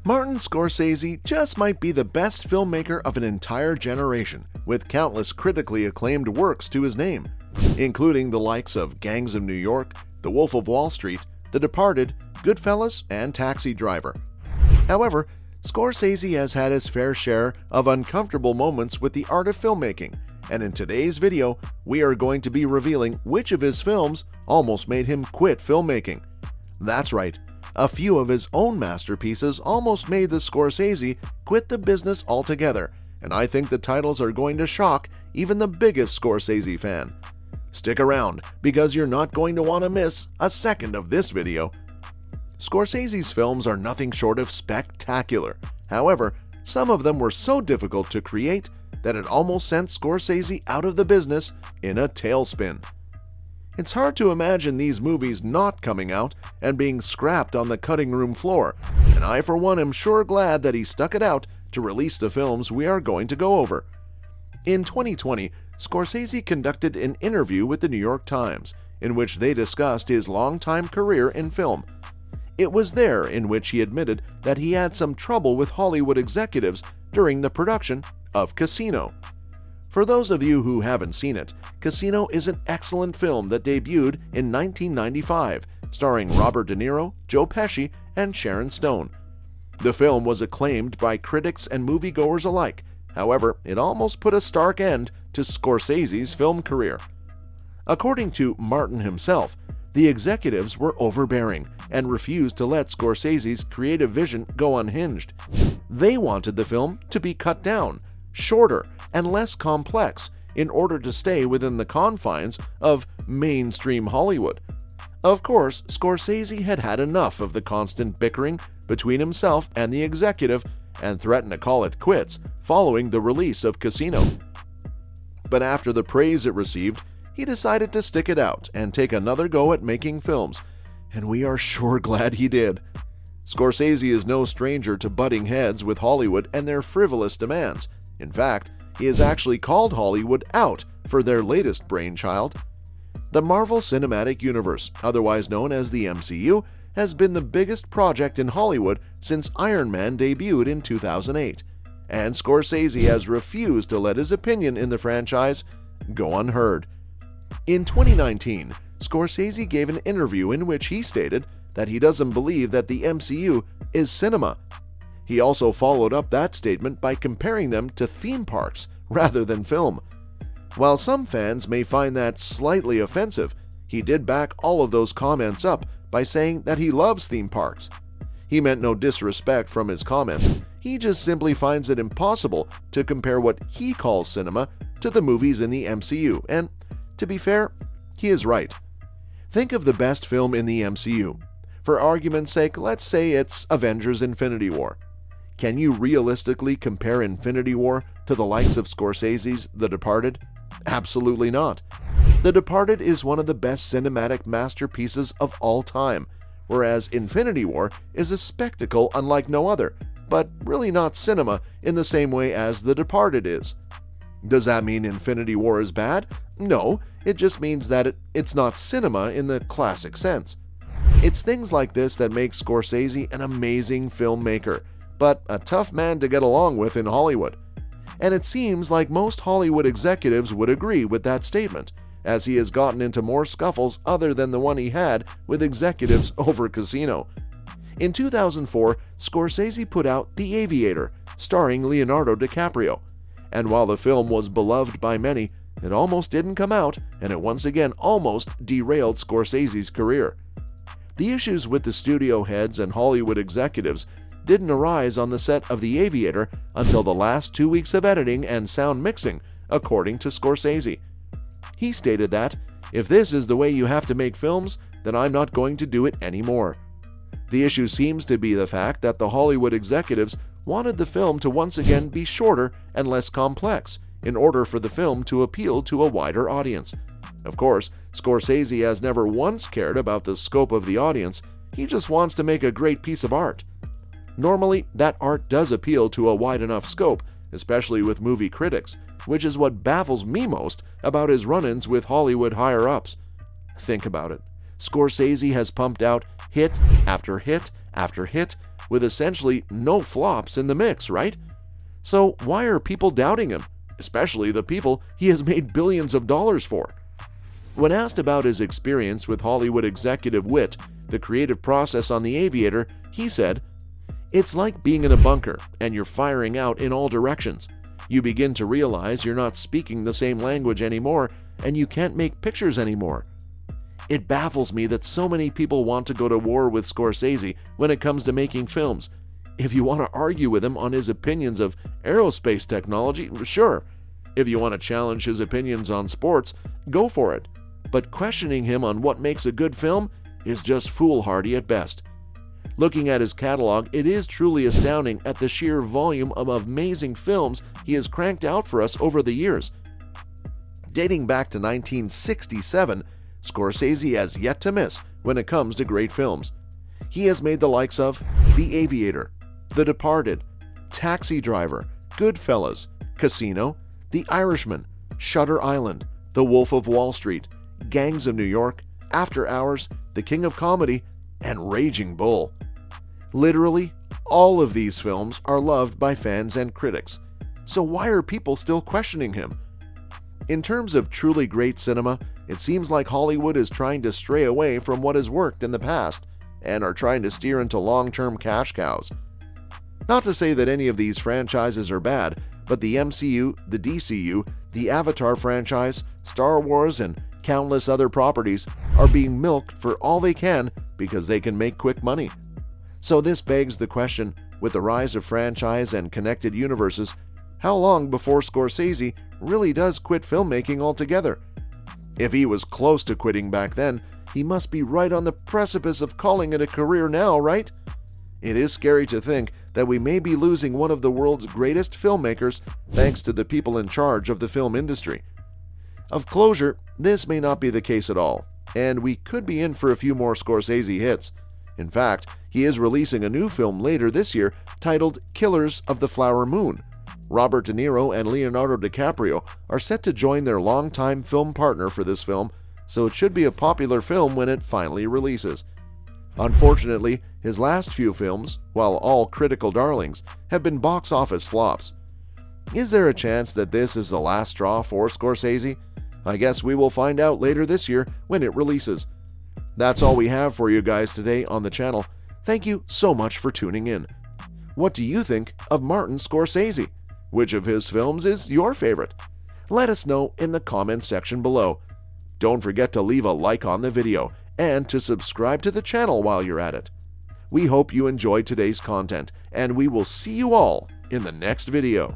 Martin Scorsese just might be the best filmmaker of an entire generation, with countless critically acclaimed works to his name, including the likes of Gangs of New York, The Wolf of Wall Street, The Departed, Goodfellas, and Taxi Driver. However, Scorsese has had his fair share of uncomfortable moments with the art of filmmaking, and in today's video, we are going to be revealing which of his films almost made him quit filmmaking. That's right. A few of his own masterpieces almost made the Scorsese quit the business altogether, and I think the titles are going to shock even the biggest Scorsese fan. Stick around, because you're not going to want to miss a second of this video. Scorsese's films are nothing short of spectacular. However, some of them were so difficult to create that it almost sent Scorsese out of the business in a tailspin. It's hard to imagine these movies not coming out and being scrapped on the cutting room floor, and I for one am sure glad that he stuck it out to release the films we are going to go over. In 2020, Scorsese conducted an interview with the New York Times, in which they discussed his longtime career in film. It was there in which he admitted that he had some trouble with Hollywood executives during the production of Casino. For those of you who haven't seen it, Casino is an excellent film that debuted in 1995, starring Robert De Niro, Joe Pesci, and Sharon Stone. The film was acclaimed by critics and moviegoers alike. However, it almost put a stark end to Scorsese's film career. According to Martin himself, the executives were overbearing and refused to let Scorsese's creative vision go unhinged. They wanted the film to be cut down, shorter, and less complex in order to stay within the confines of mainstream Hollywood. Of course, Scorsese had had enough of the constant bickering between himself and the executive and threatened to call it quits following the release of Casino. But after the praise it received, he decided to stick it out and take another go at making films, and we are sure glad he did. Scorsese is no stranger to butting heads with Hollywood and their frivolous demands. In fact, he has actually called Hollywood out for their latest brainchild. The Marvel Cinematic Universe, otherwise known as the MCU, has been the biggest project in Hollywood since Iron Man debuted in 2008, and Scorsese has refused to let his opinion in the franchise go unheard. In 2019, Scorsese gave an interview in which he stated that he doesn't believe that the MCU is cinema. He also followed up that statement by comparing them to theme parks rather than film. While some fans may find that slightly offensive, he did back all of those comments up by saying that he loves theme parks. He meant no disrespect from his comments. He just simply finds it impossible to compare what he calls cinema to the movies in the MCU, and to be fair, he is right. Think of the best film in the MCU. For argument's sake, let's say it's Avengers: Infinity War. Can you realistically compare Infinity War to the likes of Scorsese's The Departed? Absolutely not. The Departed is one of the best cinematic masterpieces of all time, whereas Infinity War is a spectacle unlike no other, but really not cinema in the same way as The Departed is. Does that mean Infinity War is bad? No, it just means that it's not cinema in the classic sense. It's things like this that make Scorsese an amazing filmmaker, but a tough man to get along with in Hollywood. And it seems like most Hollywood executives would agree with that statement, as he has gotten into more scuffles other than the one he had with executives over Casino. In 2004, Scorsese put out The Aviator, starring Leonardo DiCaprio. And while the film was beloved by many, it almost didn't come out, and it once again almost derailed Scorsese's career. The issues with the studio heads and Hollywood executives didn't arise on the set of The Aviator until the last 2 weeks of editing and sound mixing, according to Scorsese. He stated that, "If this is the way you have to make films, then I'm not going to do it anymore." The issue seems to be the fact that the Hollywood executives wanted the film to once again be shorter and less complex in order for the film to appeal to a wider audience. Of course, Scorsese has never once cared about the scope of the audience. He just wants to make a great piece of art. Normally, that art does appeal to a wide enough scope, especially with movie critics, which is what baffles me most about his run-ins with Hollywood higher-ups. Think about it. Scorsese has pumped out hit after hit after hit with essentially no flops in the mix, right? So why are people doubting him, especially the people he has made billions of dollars for? When asked about his experience with Hollywood executive wit, the creative process on The Aviator, he said, "It's like being in a bunker and you're firing out in all directions. You begin to realize you're not speaking the same language anymore and you can't make pictures anymore. It baffles me that so many people want to go to war with Scorcese when it comes to making films. If you want to argue with him on his opinions of aerospace technology, sure. If you want to challenge his opinions on sports, go for it. But questioning him on what makes a good film is just foolhardy at best." Looking at his catalog, it is truly astounding at the sheer volume of amazing films he has cranked out for us over the years. Dating back to 1967, Scorsese has yet to miss when it comes to great films. He has made the likes of The Aviator, The Departed, Taxi Driver, Goodfellas, Casino, The Irishman, Shutter Island, The Wolf of Wall Street, Gangs of New York, After Hours, The King of Comedy, and Raging Bull. Literally, all of these films are loved by fans and critics. So why are people still questioning him? In terms of truly great cinema, it seems like Hollywood is trying to stray away from what has worked in the past and are trying to steer into long-term cash cows. Not to say that any of these franchises are bad, but the MCU, the DCU, the Avatar franchise, Star Wars, and countless other properties are being milked for all they can because they can make quick money. So this begs the question, with the rise of franchise and connected universes, how long before Scorsese really does quit filmmaking altogether? If he was close to quitting back then, he must be right on the precipice of calling it a career now, right? It is scary to think that we may be losing one of the world's greatest filmmakers thanks to the people in charge of the film industry. Of closure, this may not be the case at all, and we could be in for a few more Scorsese hits. In fact, he is releasing a new film later this year titled Killers of the Flower Moon. Robert De Niro and Leonardo DiCaprio are set to join their longtime film partner for this film, so it should be a popular film when it finally releases. Unfortunately, his last few films, while all critical darlings, have been box office flops. Is there a chance that this is the last straw for Scorsese? I guess we will find out later this year when it releases. That's all we have for you guys today on the channel. Thank you so much for tuning in. What do you think of Martin Scorsese? Which of his films is your favorite? Let us know in the comments section below. Don't forget to leave a like on the video and to subscribe to the channel while you're at it. We hope you enjoyed today's content, and we will see you all in the next video.